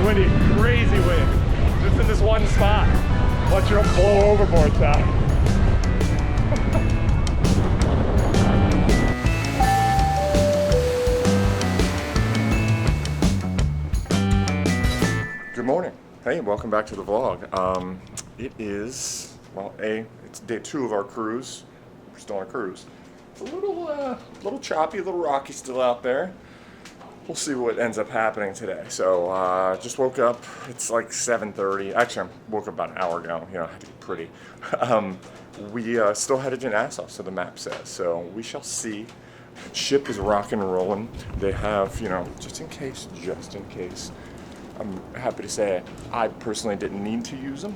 windy, crazy wind. Just in this one spot. Watch it blow overboard, Ty. Good morning. Hey, welcome back to the vlog. It is, well, it's day 2 of our cruise. We're still on a cruise. It's a little choppy, a little rocky still out there. We'll see what ends up happening today. So, just woke up. It's like 7:30. Actually, I woke up about an hour ago. You know, I had to be pretty. We still headed to Nassau, so the map says. So we shall see. Ship is rocking and rolling. They have, you know, just in case. I'm happy to say I personally didn't need to use them.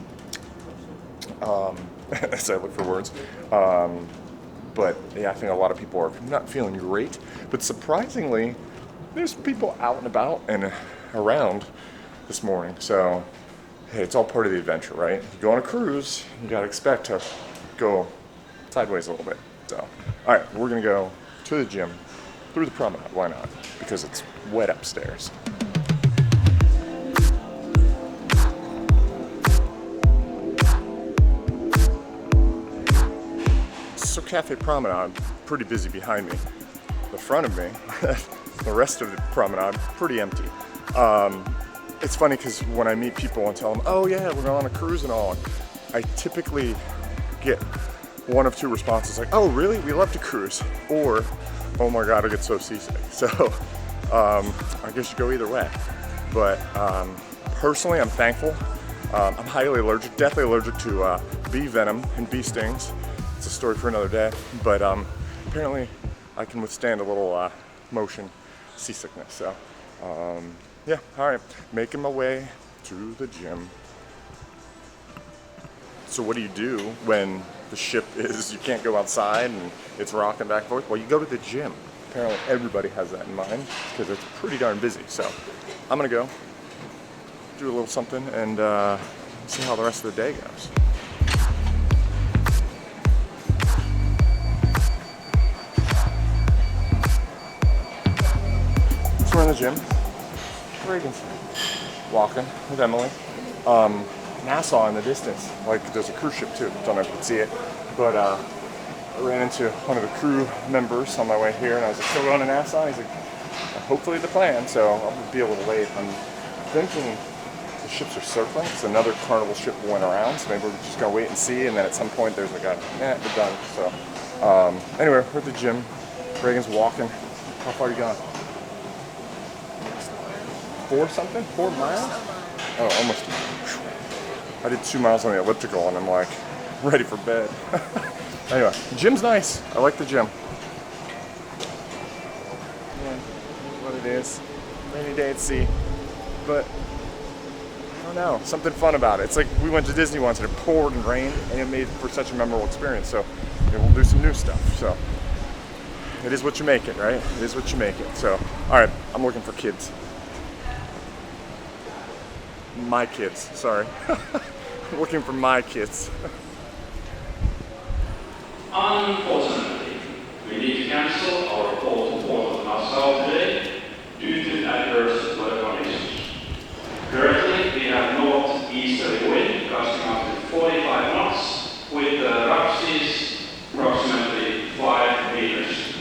As I look for words. But yeah, I think a lot of people are not feeling great. But surprisingly, there's people out and about and around this morning. So, hey, it's all part of the adventure, right? You go on a cruise, you gotta expect to go sideways a little bit. So, all right, we're gonna go to the gym through the promenade. Why not? Because it's wet upstairs. So Cafe Promenade, pretty busy behind me. The front of me, the rest of the promenade, pretty empty. It's funny because when I meet people and tell them, oh yeah, we're on a cruise and all, I typically get one of two responses, like, oh really, we love to cruise, or, oh my god, I get so seasick. So I guess you go either way. But personally, I'm thankful. I'm highly allergic, deathly allergic to bee venom and bee stings. It's a story for another day, but apparently I can withstand a little motion seasickness. So yeah, all right, making my way to the gym. So what do you do when the ship is, you can't go outside and it's rocking back and forth? Well, you go to the gym. Apparently everybody has that in mind because it's pretty darn busy. So I'm gonna go do a little something and see how the rest of the day goes. We're in the gym. Reagan's walking with Emily. Nassau in the distance. Like there's a cruise ship too. Don't know if you can see it. But I ran into one of the crew members on my way here and I was like, still going to Nassau? And he's like, hopefully the plan. So I'll be a little late. I'm thinking the ships are circling. It's another Carnival ship went around. So maybe we're just going to wait and see. And then at some point there's like a, we're done. So anyway, we're at the gym. Reagan's walking. How far are you going? 4 something? 4 miles? Oh, almost. I did 2 miles on the elliptical and I'm like ready for bed. Anyway, the gym's nice. I like the gym. Yeah, what it is. Rainy day at sea. But I don't know, something fun about it. It's like we went to Disney once and it poured and rained and it made for such a memorable experience. So yeah, we'll do some new stuff. So it is what you make it, right? It is what you make it. So, all right, I'm looking for kids. My kids, sorry. Looking for my kids. Unfortunately, we need to cancel our call to Port of Nassau today due to adverse weather conditions. Currently, we have northeasterly wind gusting up to 45 knots with rough seas approximately 5 meters.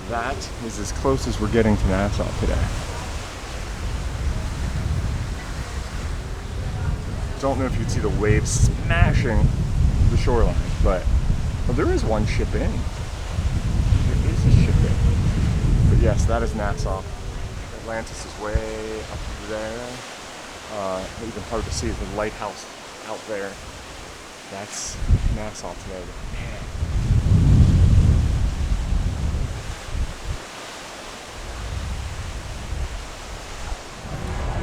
That is as close as we're getting to Nassau today. Don't know if you'd see the waves smashing the shoreline, but well, there is one ship in. There is a ship in. But yes, that is Nassau. Atlantis is way up there. Even hard to see the lighthouse out there. That's Nassau today. Man.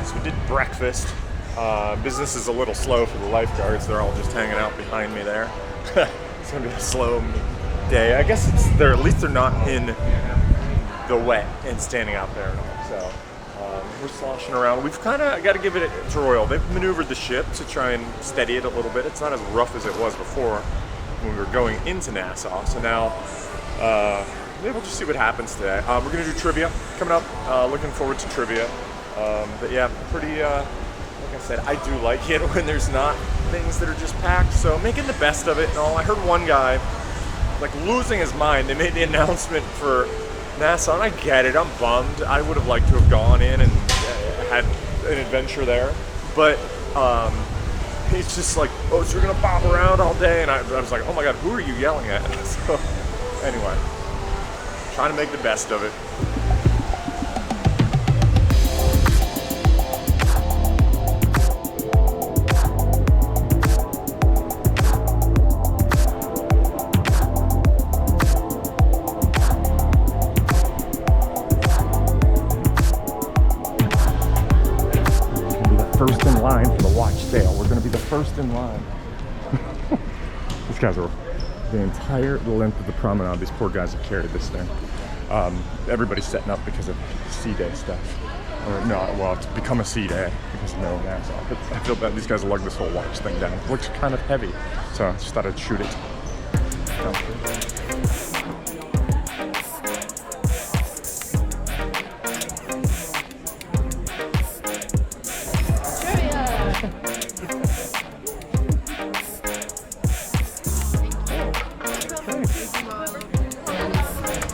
So we did breakfast. Business is a little slow for the lifeguards. They're all just hanging out behind me there. It's gonna be a slow day. I guess at least they're not in the wet and standing out there and all. So we're sloshing around. We've kind of got to give it to Royal. They've maneuvered the ship to try and steady it a little bit. It's not as rough as it was before when we were going into Nassau. So now maybe we'll just see what happens today. We're gonna do trivia coming up. Looking forward to trivia. But yeah, pretty, like I said, I do like it when there's not things that are just packed, so making the best of it and all. I heard one guy, like, losing his mind. They made the announcement for Nassau, and I get it, I'm bummed. I would have liked to have gone in and had an adventure there, but he's just like, oh, so you're gonna bob around all day? And I was like, oh my god, who are you yelling at? So, anyway, trying to make the best of it. First in line for the watch sale. We're gonna be the first in line. These guys are the entire length of the promenade. These poor guys have carried this thing. Everybody's setting up because of sea day stuff. Or no, well, it's become a sea day because no Nassau. But I feel bad. These guys lug this whole watch thing down. It looks kind of heavy, so I just thought I'd shoot it.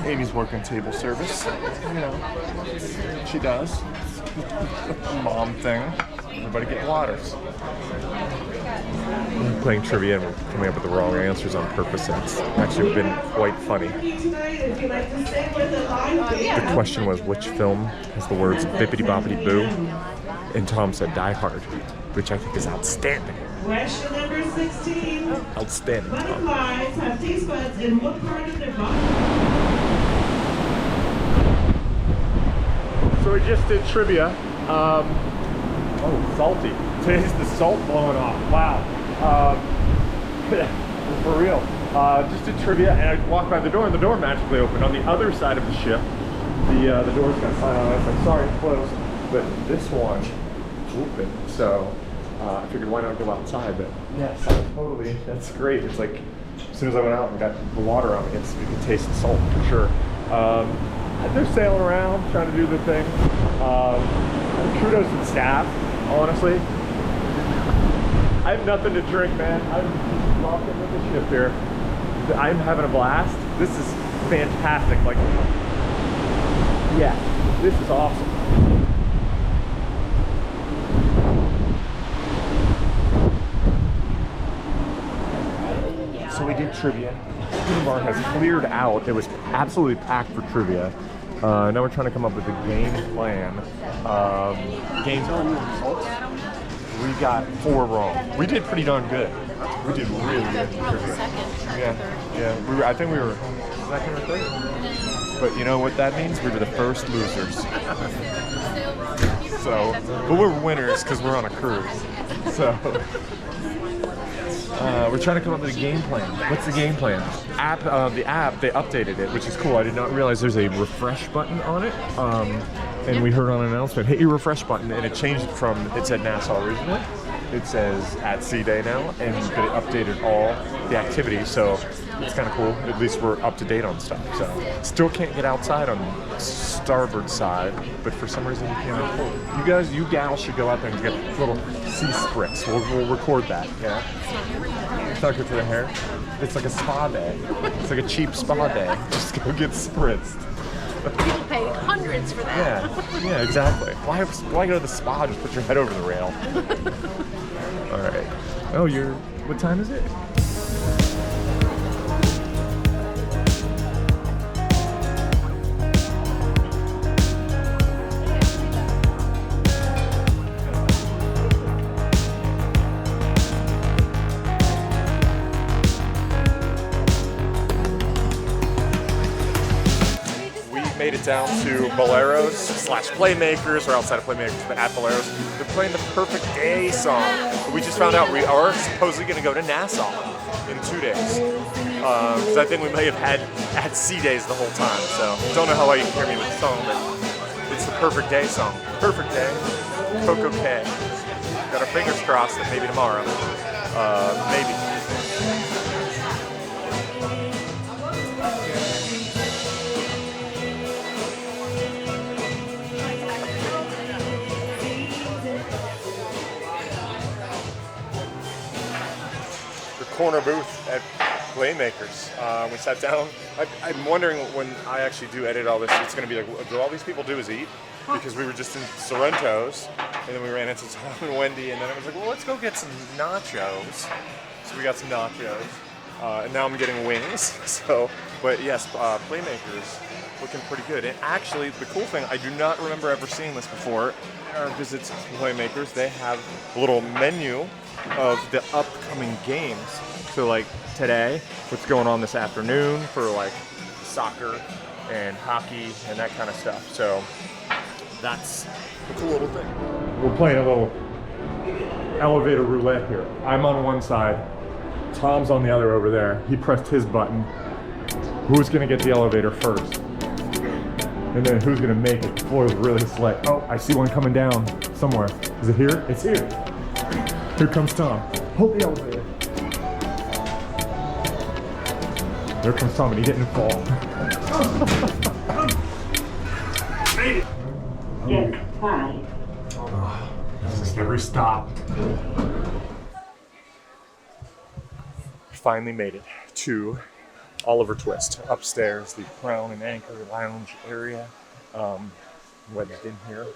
Amy's working table service, you know, she does. Mom thing. Everybody get waters. I'm playing trivia and we're coming up with the wrong answers on purpose, and it's actually been quite funny. The question was, which film has the words bippity boppity boo? And Tom said Die Hard, which I think is outstanding. Question number 16. Outstanding, Tom. Butterflies have taste buds in what part of their body? So we just did trivia. Oh, salty. Today's the salt blowing off. Wow. For real. Just did trivia, and I walked by the door, and the door magically opened. On the other side of the ship, the door's got a sign on it. I'm sorry, it's closed. But this one opened, so I figured why not go outside. But yes, totally. That's great. It's like as soon as I went out and got the water on me, you can taste the salt for sure. They're sailing around, trying to do the thing. Kudos to the staff, honestly. I have nothing to drink, man. I'm just walking with the ship here. I'm having a blast. This is fantastic. Like, yeah, this is awesome. So we did trivia. The bar has cleared out. It was absolutely packed for trivia. Now we're trying to come up with a game plan. Games on results. We got 4 wrong. We did pretty darn good. We did really good. Yeah. I think we were second or third. But you know what that means? We were the first losers. So, but we're winners because we're on a cruise. So. We're trying to come up with a game plan. What's the game plan? The app, they updated it, which is cool. I did not realize there's a refresh button on it. And we heard on an announcement, hit your refresh button, and it changed it from, it said Nassau originally. It says at Sea Day now, and but it updated all the activities, so it's kind of cool. At least we're up to date on stuff. So still can't get outside on starboard side, but for some reason you can't. You gals should go out there and get little sea spritz. We'll record that. Yeah. Tuck it to the hair. It's like a spa day. It's like a cheap spa day. Just go get spritzed. People pay hundreds for that. Yeah, exactly. Why go to the spa? Just put your head over the rail. All right. Oh, what time is it? Made it down to Boleros / Playmakers. We're outside of Playmakers, but at Boleros. They're playing the Perfect Day song. But we just found out we are supposedly going to go to Nassau in 2 days. Because I think we may have had sea days the whole time. So don't know how well you can hear me with the song, but it's the Perfect Day song. Perfect Day, Coco K. Got our fingers crossed that maybe tomorrow. Maybe. corner booth at Playmakers. We sat down. I'm wondering when I actually do edit all this, it's going to be like, do all these people do is eat? Because we were just in Sorrento's, and then we ran into Tom and Wendy, and then I was like, well, let's go get some nachos. So we got some nachos, and now I'm getting wings. So, but yes, Playmakers looking pretty good. And actually, the cool thing, I do not remember ever seeing this before. In our visits to Playmakers, they have a little menu of the upcoming games. So like today, what's going on this afternoon for like soccer and hockey and that kind of stuff. So that's a cool little thing. We're playing a little elevator roulette here. I'm on one side, Tom's on the other over there. He pressed his button. Who's gonna get the elevator first? And then who's gonna make it? The floor is really slick. Oh, I see one coming down somewhere. Is it here? It's here. Here comes Tom. Hold the elevator. There comes Tom, and he didn't fall. Yes, hi. This is every stop. Finally made it to Oliver Twist, upstairs, the Crown and Anchor Lounge area. Wedged in here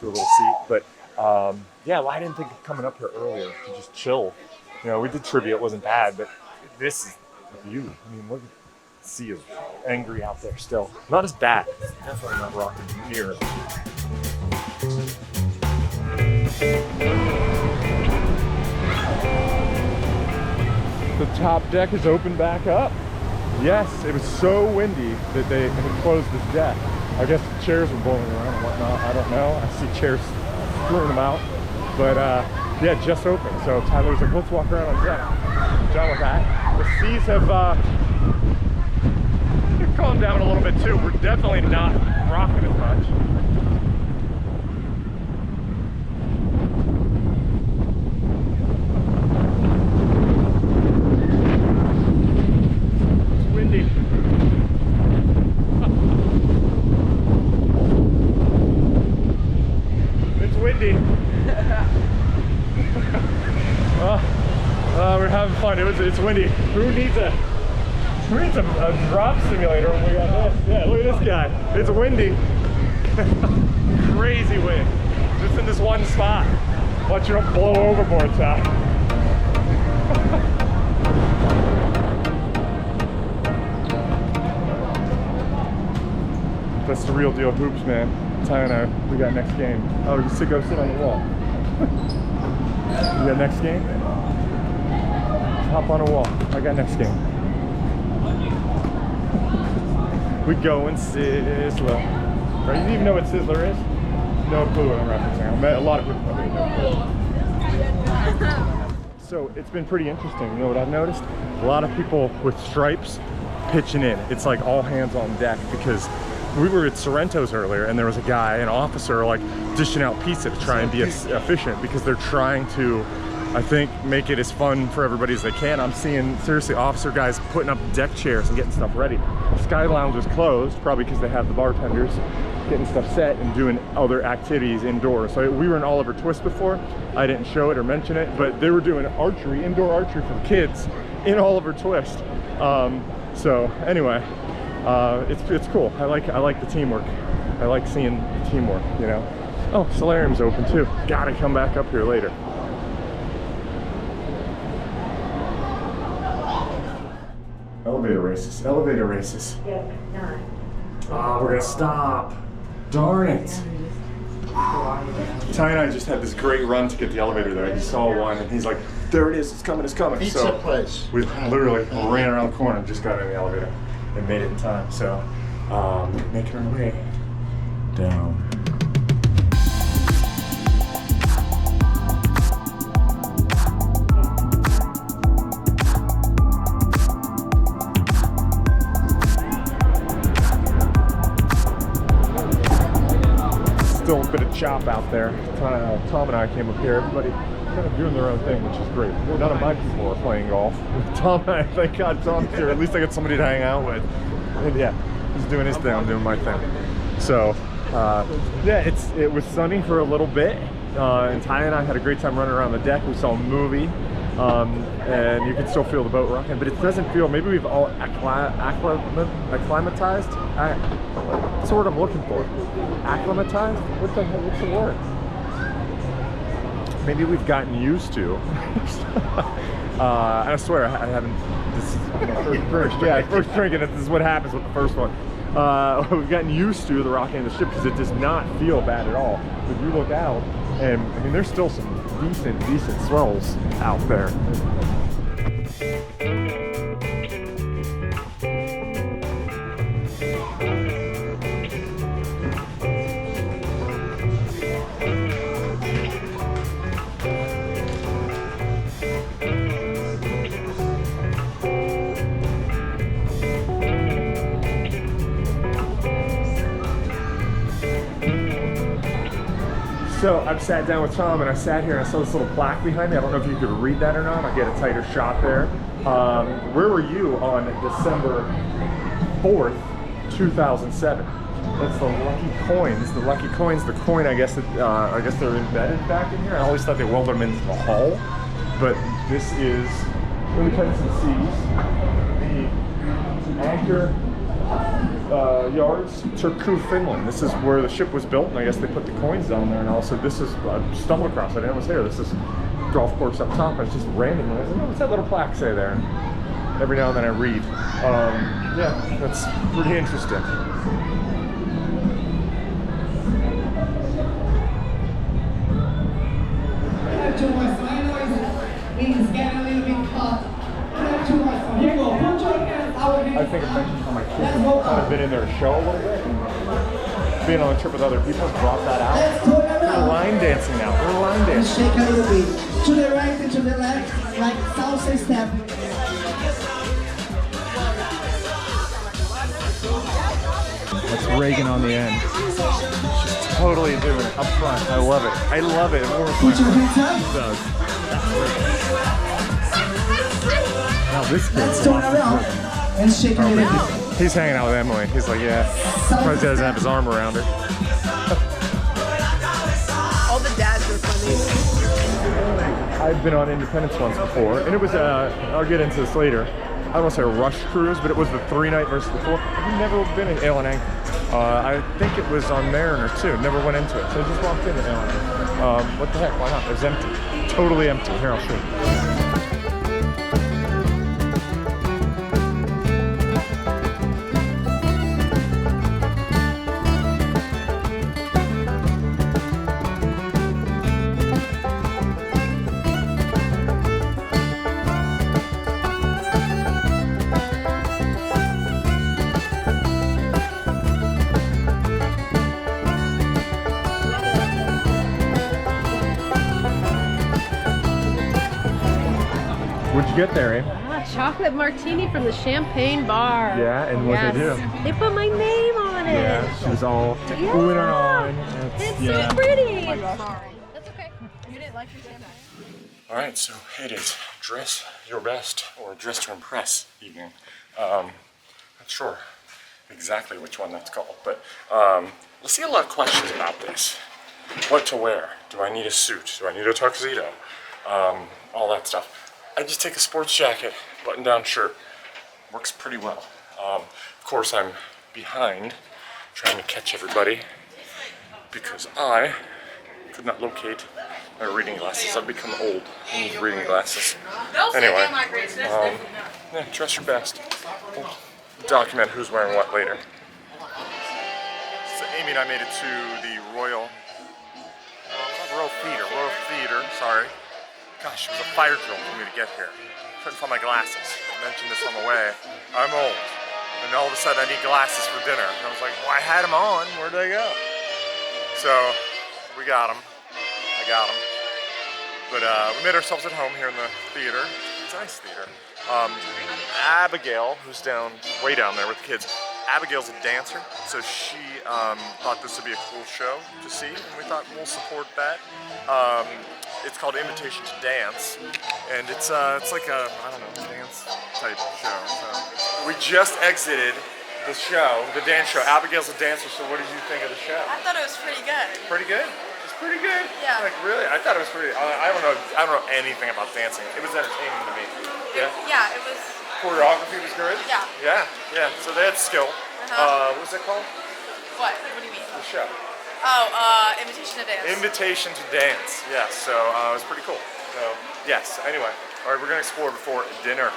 to a little seat, but yeah, well, I didn't think of coming up here earlier to just chill. You know, we did trivia, it wasn't bad, but this is the view. I mean, look at the sea of angry out there still. Not as bad. Definitely not rocking near it. The top deck is open back up. Yes, it was so windy that they had closed this deck. I guess the chairs were blowing around and whatnot. I don't know. I see chairs screwing them out. But yeah, just open. So Tyler was like, let's walk around on deck. Done with that. The seas have calmed down a little bit too. We're definitely not rocking as much. We're having fun. It's windy. Who needs a drop simulator when we got this? Yeah, look at this guy. It's windy. Crazy wind. Just in this one spot. Watch you don't blow overboard, Ty. That's the real deal hoops, man. Ty and I, we got next game. Oh, you sit on the wall. You got next game? Hop on a wall. I got next game. We go in Sizzler. Right, you even know what Sizzler is? No clue what I'm referencing. I met a lot of people probably know. So it's been pretty interesting. You know what I've noticed? A lot of people with stripes pitching in. It's like all hands on deck because we were at Sorrento's earlier and there was a guy, an officer, like dishing out pizza to try and be efficient because they're trying to, I think, make it as fun for everybody as they can. I'm seeing, seriously, officer guys putting up deck chairs and getting stuff ready. Sky Lounge is closed, probably because they have the bartenders getting stuff set and doing other activities indoors. So we were in Oliver Twist before. I didn't show it or mention it, but they were doing archery, indoor archery for the kids in Oliver Twist. So anyway, it's cool. I like the teamwork. I like seeing the teamwork, you know. Oh, Solarium's open too. Gotta come back up here later. Elevator races, elevator races. Yep, 9. Oh, we're gonna stop. Darn it. Ty and I just had this great run to get the elevator there. He saw one and he's like, there it is, it's coming, it's coming. Pizza so place. We literally ran around the corner and just got in the elevator and made it in time. So, making our way down. Still a bit of chop out there. Tom and I came up here. Everybody kind of doing their own thing, which is great. None of my people are playing golf. Tom and I, thank God Tom's here. At least I got somebody to hang out with. And yeah, he's doing his thing, I'm doing my thing. So, yeah, it was sunny for a little bit. And Ty and I had a great time running around the deck. We saw a movie. and you can still feel the boat rocking, but it doesn't feel, maybe we've all acclimatized? What's the word I'm looking for? Acclimatized? What the hell, what's the word? Maybe we've gotten used to. I swear I haven't, this is my first drink, and this is what happens with the first one. We've gotten used to the rocking of the ship because it does not feel bad at all. If you look out, and I mean, there's still some decent swells out there. So I've sat down with Tom and I sat here and I saw this little plaque behind me. I don't know if you could read that or not. I'll get a tighter shot there. Where were you on December 4th, 2007? That's the lucky coins. The lucky coins, the coin, I guess they're embedded back in here. I always thought they welded them into the hull. But this is Independence and Seas, the anchor yards, Turku, Finland. This is where the ship was built, and I guess they put the coins down there. And also, this is I stumbled across it. I was there. This is golf course up top, and it's just random. I was like, oh, what's that little plaque say there? And every now and then I read. Yeah, that's pretty interesting. I think it mentioned how my kids have kind of been in their show a little bit. Being on a trip with other people brought that out. We're line dancing now. We're line dancing. Shake a little bit. To the right and to the left, like salsa step. That's Reagan on the end. She's totally doing it up front. I love it. I love it. Put your hands up. Does. Now this kid. Let's turn around and shake a little bit. He's hanging out with Emily. He's like, yeah. Probably doesn't have his arm around her. All the dads are funny. I've been on Independence once before, and it was I'll get into this later. I don't want to say a rush cruise, but it was the 3-night versus the 4. I've never been in Ale and Anchor. I think it was on Mariner too. Never went into it, so I just walked into Ale and Anchor. What the heck? Why not? It was empty, totally empty. Here, I'll show you. What'd you get there, eh? Chocolate martini from the Champagne Bar. Yeah, and what'd they do? They put my name on it. Yeah, she was all Yeah. oohing and awing. It's so pretty. That's okay. You didn't like your champagne? All right, so it is dress your best or dress to impress evening. Not sure exactly which one that's called, but let's see a lot of questions about this. What to wear? Do I need a suit? Do I need a tuxedo? All that stuff. I just take a sports jacket, button-down shirt. Works pretty well. Of course, I'm behind, trying to catch everybody, because I could not locate my reading glasses. I've become old. I need reading glasses. Anyway, yeah, dress your best. We'll document who's wearing what later. So Amy and I made it to the Royal Theater, sorry. Gosh, it was a fire drill for me to get here. Couldn't find my glasses. I mentioned this on the way. I'm old. And all of a sudden I need glasses for dinner. And I was like, well, I had them on. Where'd they go? So, we got them. I got them. But we made ourselves at home here in the theater. It's a nice theater. Abigail, who's way down there with the kids, Abigail's a dancer, so she thought this would be a cool show to see, and we thought we'll support that. It's called Invitation to Dance, and it's like a, I don't know, dance type show. So we just exited the show, the dance show. Abigail's a dancer, so what did you think of the show? I thought it was pretty good. Pretty good? It's Pretty good. Yeah. Like really, I thought it was pretty. I don't know anything about dancing. It was entertaining to me. Yeah. Yeah, it was. Choreography was good. Yeah. Yeah. So they had skill. What was it called? What? What do you mean? The show. Oh, Invitation to Dance. Invitation to Dance. Yes. So it was pretty cool. So yes. Anyway, all right, we're gonna explore before dinner.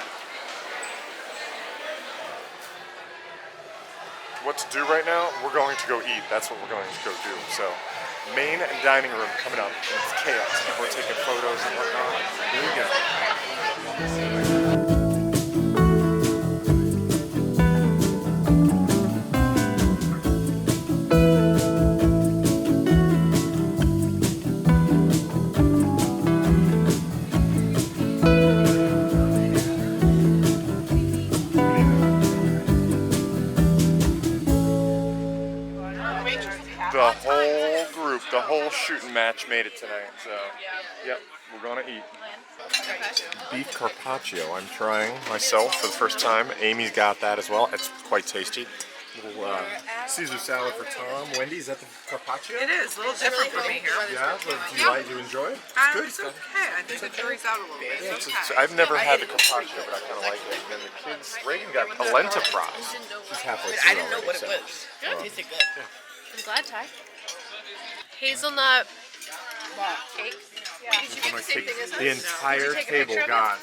What to do right now? We're going to go eat. That's what we're going to go do. So, main and dining room coming up. It's chaos. We're taking photos and whatnot. Here we go. The whole group, the whole shooting match made it tonight. So, yep, we're gonna eat. Beef carpaccio. I'm trying myself for the first time. Amy's got that as well. It's quite tasty. Little Caesar salad for Tom. Wendy, is that the carpaccio? It is a little different for me here. Yeah. Do you like? Do you enjoy it? It's good. It's okay. I think the jury's out a little bit. It's okay. I've never had the carpaccio, but I kind of like it. And then the kids, Reagan got polenta fries. She's halfway through. I didn't know what it was. It tasted good. I'm glad, Ty. Hazelnut cake. The entire table got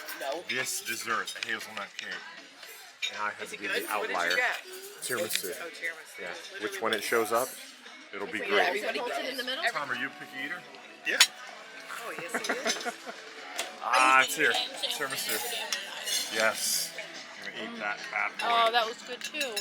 this dessert, the hazelnut cake. And I had to be the outlier. Tiramisu. Oh, tiramisu. Yeah. Which when it shows up, it'll be great. Everybody holds it in the middle. Tom, are you a picky eater? Yeah. Oh, yes, it is. It's here. Tiramisu. Yes. I'm gonna eat that bad boy. Oh, that was good too.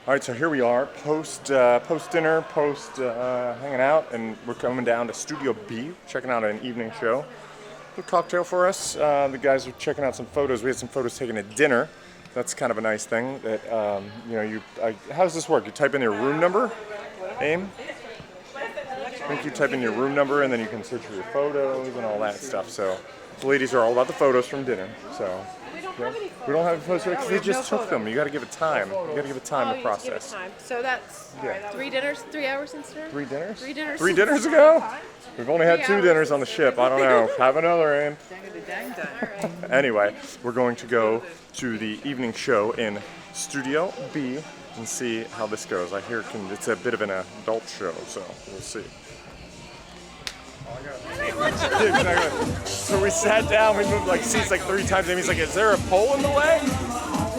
All right, so here we are, post dinner, hanging out, and we're coming down to Studio B, checking out an evening show. A cocktail for us. The guys are checking out some photos. We had some photos taken at dinner. That's kind of a nice thing. That how does this work? You type in your room number, Aim. I think you type in your room number, and then you can search for your photos and all that stuff. So the ladies are all about the photos from dinner. So. We don't have photos because they just took them. You got to give it time. You got to give it time to process. So that's 3 dinners, 3 hours since dinner? 3 dinners? 3 dinners. 3 dinners ago? We've only had 2 dinners on the ship. I don't know. Have another, Aim. Anyway, we're going to go to the evening show in Studio B and see how this goes. I hear it's a bit of an adult show, so we'll see. So we sat down, we moved seats 3 times. Amy's like, is there a pole in the way?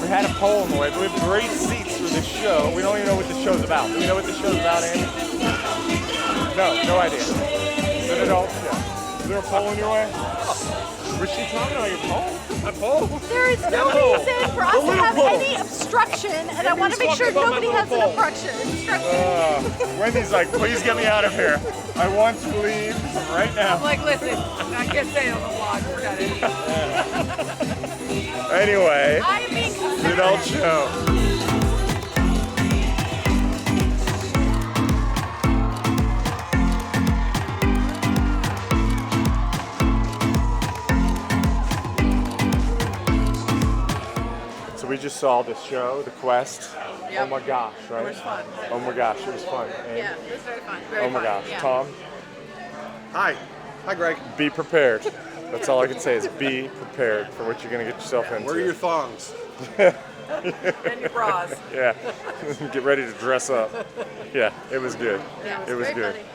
We had a pole in the way, but we have great seats for this show. We don't even know what the show's about. Do we know what the show's about, Amy? No idea. Is it an adult show? Is there a pole in your way? Was she talking about your pole? A pole? There is no reason for us to have any obstruction, and I want to make sure nobody has an obstruction. Wendy's like, please get me out of here. I want to leave right now. I'm like, listen, I can't say it on the vlog. Forget it. Anyway, I am being it's an adult show. We just saw the show, The Quest. Yep. Oh my gosh, right? It was fun. Oh my gosh, it was fun. Yeah, it was very fun. Oh my gosh, Yeah. Tom, Hi, Greg. be prepared. That's all I can say is be prepared for what you're going to get yourself into. Where are your thongs? And your bras. Yeah, get ready to dress up. Yeah, it was good. Yeah, It was very good. funny.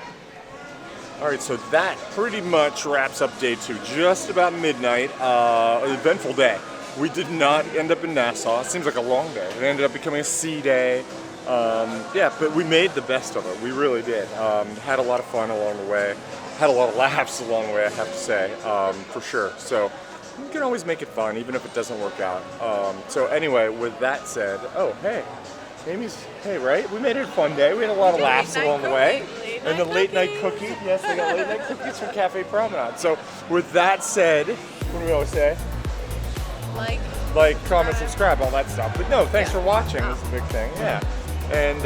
All right, so that pretty much wraps up day 2. Just about midnight, an eventful day. We did not end up in Nassau. It seems like a long day. It ended up becoming a sea day. But we made the best of it. We really did. Had a lot of fun along the way. Had a lot of laughs along the way, I have to say, for sure. So you can always make it fun, even if it doesn't work out. So anyway, with that said, right? We made it a fun day. We had a lot of laughs along the way. And the late night cookie. Yes, they got late night cookies from Cafe Promenade. So with that said, what do we always say? Like, comment, subscribe, all that stuff. But no, thanks for watching. That's a big thing. Yeah. And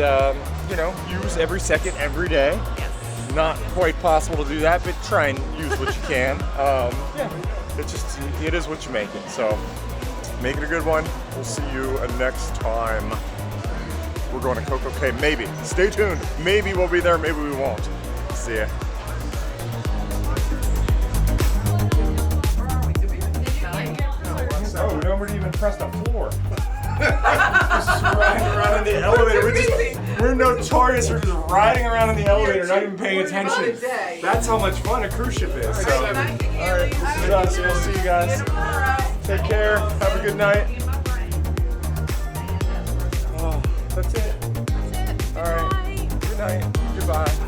you know, use every second, every day. Yes. Not quite possible to do that, but try and use what you can. Yeah, it is what you make it. So make it a good one. We'll see you next time. We're going to Coco Cay, maybe. Stay tuned. Maybe we'll be there, maybe we won't. See ya. Oh, we never even pressed the floor. Just riding around in the elevator. We're notorious for just riding around in the elevator, not even paying attention. That's how much fun a cruise ship is. So, all right, this is us. We'll see you guys. Take care. Have a good night. Oh, that's it. All right. Good night. Goodbye.